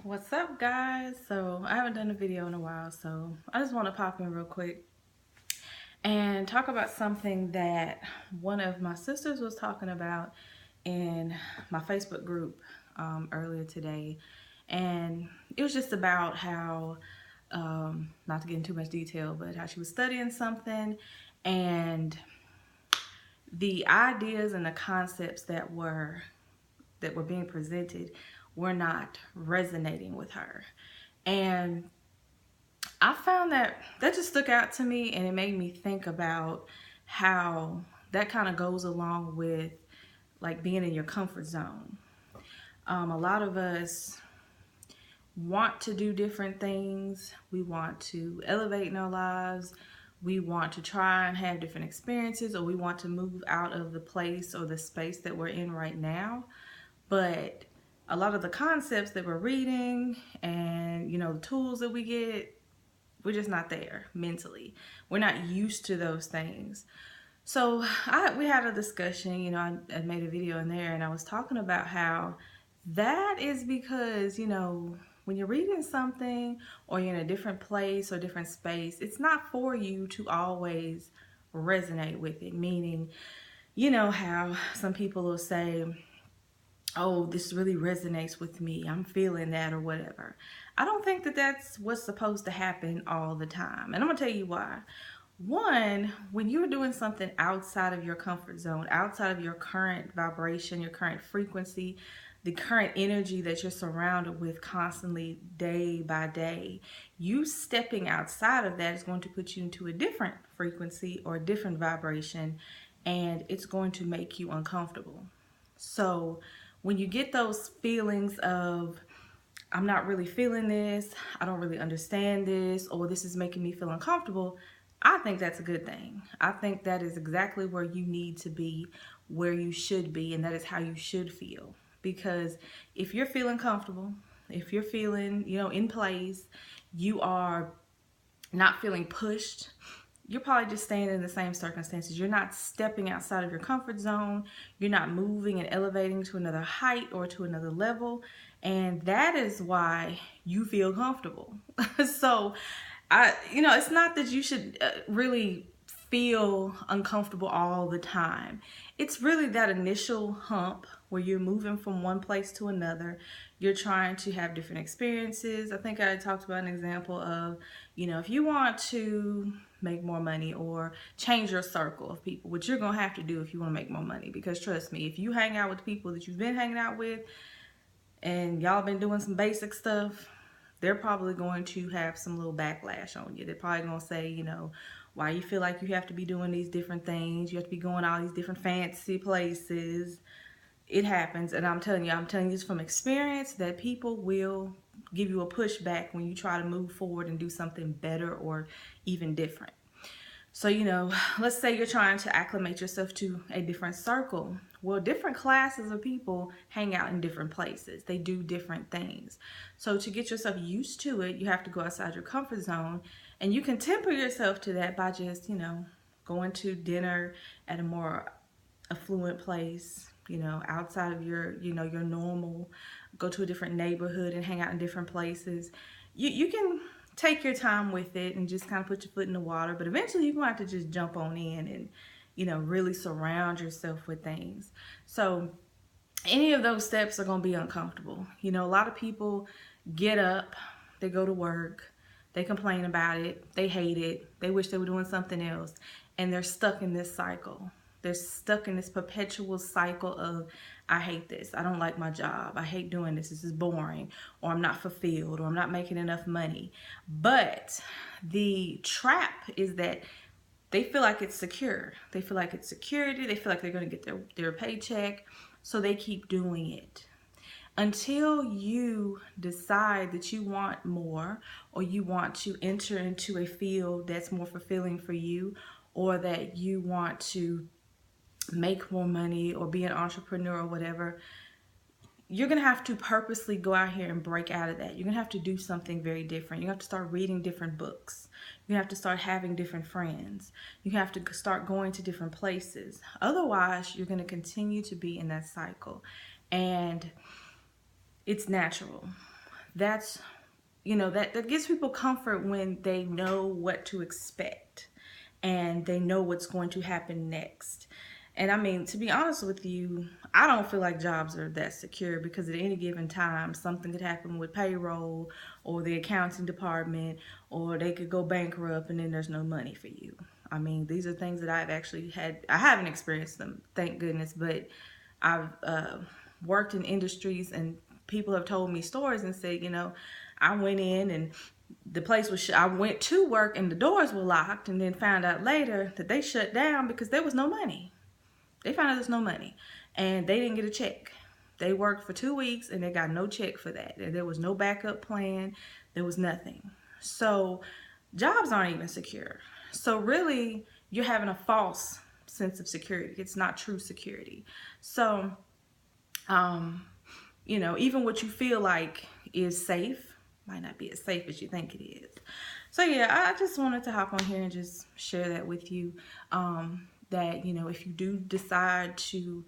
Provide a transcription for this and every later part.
What's up, guys? So I haven't done a video in a while, so I just want to pop in real quick and talk about something that one of my sisters was talking about in my Facebook group earlier today. And it was just about how, not to get into too much detail, but how she was studying something, and the ideas and the concepts that were being presented were not resonating with her. And I found that just stuck out to me, and it made me think about how that kind of goes along with like being in your comfort zone. A lot of us want to do different things. We want to elevate in our lives. We want to try and have different experiences, or we want to move out of the place or the space that we're in right now. But a lot of the concepts that we're reading and the tools that we get, we're just not there mentally. We're not used to those things. So we had a discussion, I made a video in there, and I was talking about how that is because, when you're reading something or you're in a different place or different space, it's not for you to always resonate with it. Meaning, how some people will say, oh, this really resonates with me, I'm feeling that, or whatever. I don't think that that's what's supposed to happen all the time. And I'm going to tell you why. One, when you're doing something outside of your comfort zone, outside of your current vibration, your current frequency, the current energy that you're surrounded with constantly day by day, you stepping outside of that is going to put you into a different frequency or a different vibration, and it's going to make you uncomfortable. So when you get those feelings of, I'm not really feeling this, I don't really understand this, or this is making me feel uncomfortable, I think that's a good thing. I think that is exactly where you need to be, where you should be, and that is how you should feel. Because if you're feeling comfortable, if you're feeling, in place, you are not feeling pushed, you're probably just staying in the same circumstances. You're not stepping outside of your comfort zone. You're not moving and elevating to another height or to another level. And that is why you feel comfortable. So, it's not that you should really feel uncomfortable all the time. It's really that initial hump where you're moving from one place to another. You're trying to have different experiences. I think I talked about an example of, if you want to make more money or change your circle of people, which you're going to have to do if you want to make more money. Because trust me, if you hang out with the people that you've been hanging out with and y'all been doing some basic stuff, they're probably going to have some little backlash on you. They're probably going to say, why you feel like you have to be doing these different things. You have to be going all these different fancy places. It happens. And I'm telling you this from experience, that people will give you a pushback when you try to move forward and do something better or even different. So, let's say you're trying to acclimate yourself to a different circle. Well, different classes of people hang out in different places. They do different things. So to get yourself used to it, you have to go outside your comfort zone. And you can temper yourself to that by just, going to dinner at a more affluent place, outside of your normal, go to a different neighborhood and hang out in different places. You can take your time with it and just kind of put your foot in the water, but eventually you're going to have to just jump on in and really surround yourself with things. So any of those steps are going to be uncomfortable. A lot of people get up, they go to work, they complain about it, they hate it, they wish they were doing something else, and they're stuck in this cycle. They're stuck in this perpetual cycle of, I hate this, I don't like my job, I hate doing this is boring, or I'm not fulfilled, or I'm not making enough money. But the trap is that they feel like it's secure. They feel like it's security. They feel like they're going to get their paycheck. So they keep doing it until you decide that you want more, or you want to enter into a field that's more fulfilling for you, or that you want to make more money or be an entrepreneur or whatever. You're going to have to purposely go out here and break out of that. You're going to have to do something very different. You have to start reading different books. You have to start having different friends. You have to start going to different places. Otherwise, you're going to continue to be in that cycle. And it's natural. that's, that gives people comfort when they know what to expect and they know what's going to happen next. And I mean, to be honest with you, I don't feel like jobs are that secure, because at any given time, something could happen with payroll or the accounting department, or they could go bankrupt and then there's no money for you. I mean, these are things that I've actually had. I haven't experienced them, thank goodness, but I've worked in industries, and people have told me stories and said, I went in and the place was I went to work and the doors were locked, and then found out later that they shut down because there was no money. They found out there's no money, and they didn't get a check. They worked for 2 weeks and they got no check for that. And there was no backup plan. There was nothing. So jobs aren't even secure. So really, you're having a false sense of security. It's not true security. So, even what you feel like is safe might not be as safe as you think it is. So yeah, I just wanted to hop on here and just share that with you. That, if you do decide to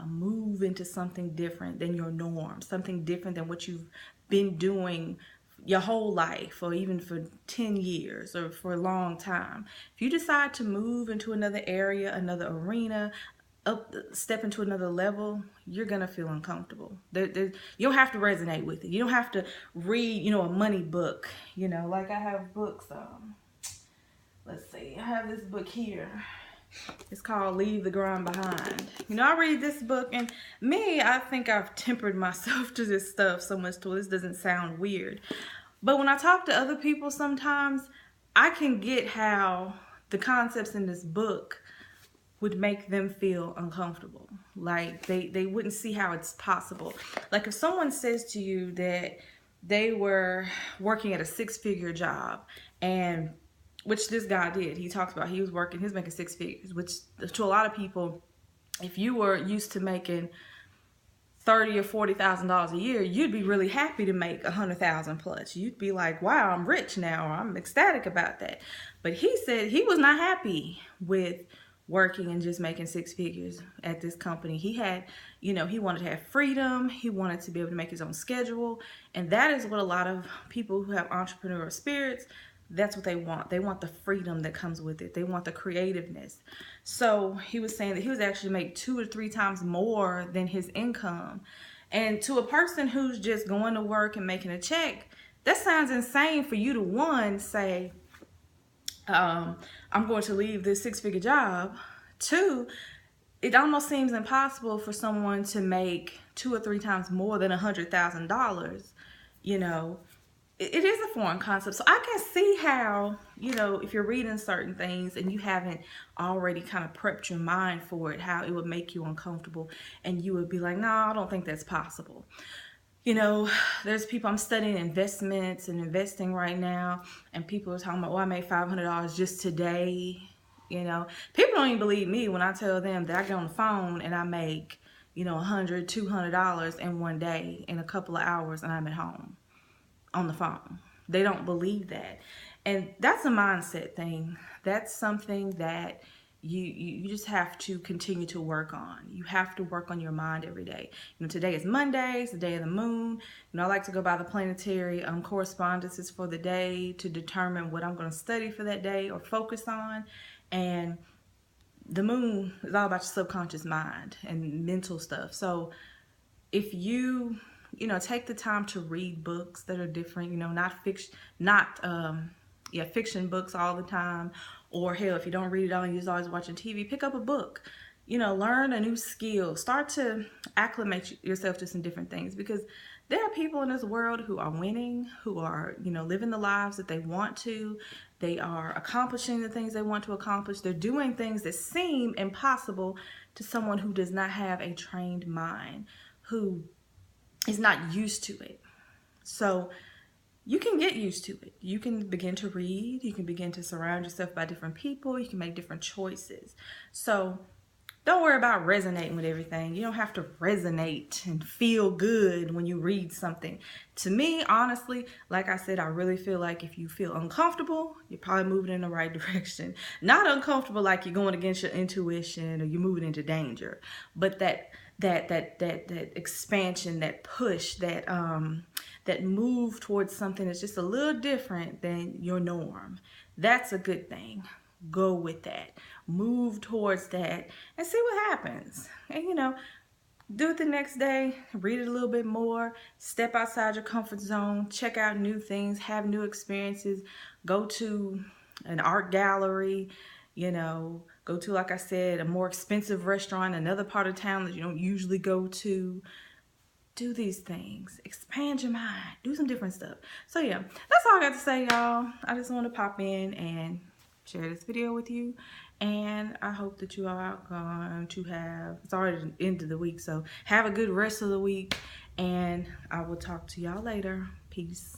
move into something different than your norm, something different than what you've been doing your whole life, or even for 10 years or for a long time, if you decide to move into another area, another arena, step into another level, you're gonna feel uncomfortable. You don't have to resonate with it. You don't have to read, a money book. Like I have books. Let's see. I have this book here. It's called Leave the Grind Behind. I read this book, and I think I've tempered myself to this stuff so much to this doesn't sound weird. But when I talk to other people sometimes, I can get how the concepts in this book would make them feel uncomfortable. Like they wouldn't see how it's possible. Like if someone says to you that they were working at a 6-figure job, and which this guy did. He talks about he was making 6 figures, which to a lot of people, if you were used to making $30,000 or $40,000 a year, you'd be really happy to make $100,000 plus. You'd be like, wow, I'm rich now, or I'm ecstatic about that. But he said he was not happy with working and just making 6 figures at this company. He had, he wanted to have freedom. He wanted to be able to make his own schedule. And that is what a lot of people who have entrepreneurial spirits, that's what they want. They want the freedom that comes with it. They want the creativeness. So he was saying that he was actually make 2 or 3 times more than his income. And to a person who's just going to work and making a check, that sounds insane for you to, one, say, I'm going to leave this 6-figure job. 2, it almost seems impossible for someone to make 2 or 3 times more than $100,000. It is a foreign concept. So I can see how, if you're reading certain things and you haven't already kind of prepped your mind for it, how it would make you uncomfortable, and you would be like, no, I don't think that's possible. There's people, I'm studying investments and investing right now, and people are talking about, I made $500 just today. People don't even believe me when I tell them that I get on the phone and I make, $100, $200 in one day in a couple of hours, and I'm at home on the phone. They don't believe that. And that's a mindset thing. That's something that you just have to continue to work on. You have to work on your mind every day. Today is Monday, it's the day of the moon. I like to go by the planetary correspondences for the day to determine what I'm going to study for that day or focus on. And the moon is all about your subconscious mind and mental stuff. So if you take the time to read books that are different, fiction books all the time, or hell, if you don't read it all and you're always watching TV, pick up a book, learn a new skill, start to acclimate yourself to some different things, because there are people in this world who are winning, who are, living the lives that they want to. They are accomplishing the things they want to accomplish. They're doing things that seem impossible to someone who does not have a trained mind, who is not used to it. So you can get used to it. You can begin to read. You can begin to surround yourself by different people. You can make different choices. So don't worry about resonating with everything. You don't have to resonate and feel good when you read something. To me, honestly, like I said, I really feel like if you feel uncomfortable, you're probably moving in the right direction. Not uncomfortable like you're going against your intuition or you're moving into danger, but that expansion, that push, that that move towards something that's just a little different than your norm. That's a good thing. Go with that. Move towards that and see what happens. And do it the next day, read it a little bit more, step outside your comfort zone, check out new things, have new experiences, go to an art gallery, go to, like I said, a more expensive restaurant, another part of town that you don't usually go to. Do these things, expand your mind, do some different stuff. So yeah, that's all I got to say, y'all. I just want to pop in and share this video with you, and I hope that you are going to have, it's already the end of the week, so have a good rest of the week, and I will talk to y'all later. Peace.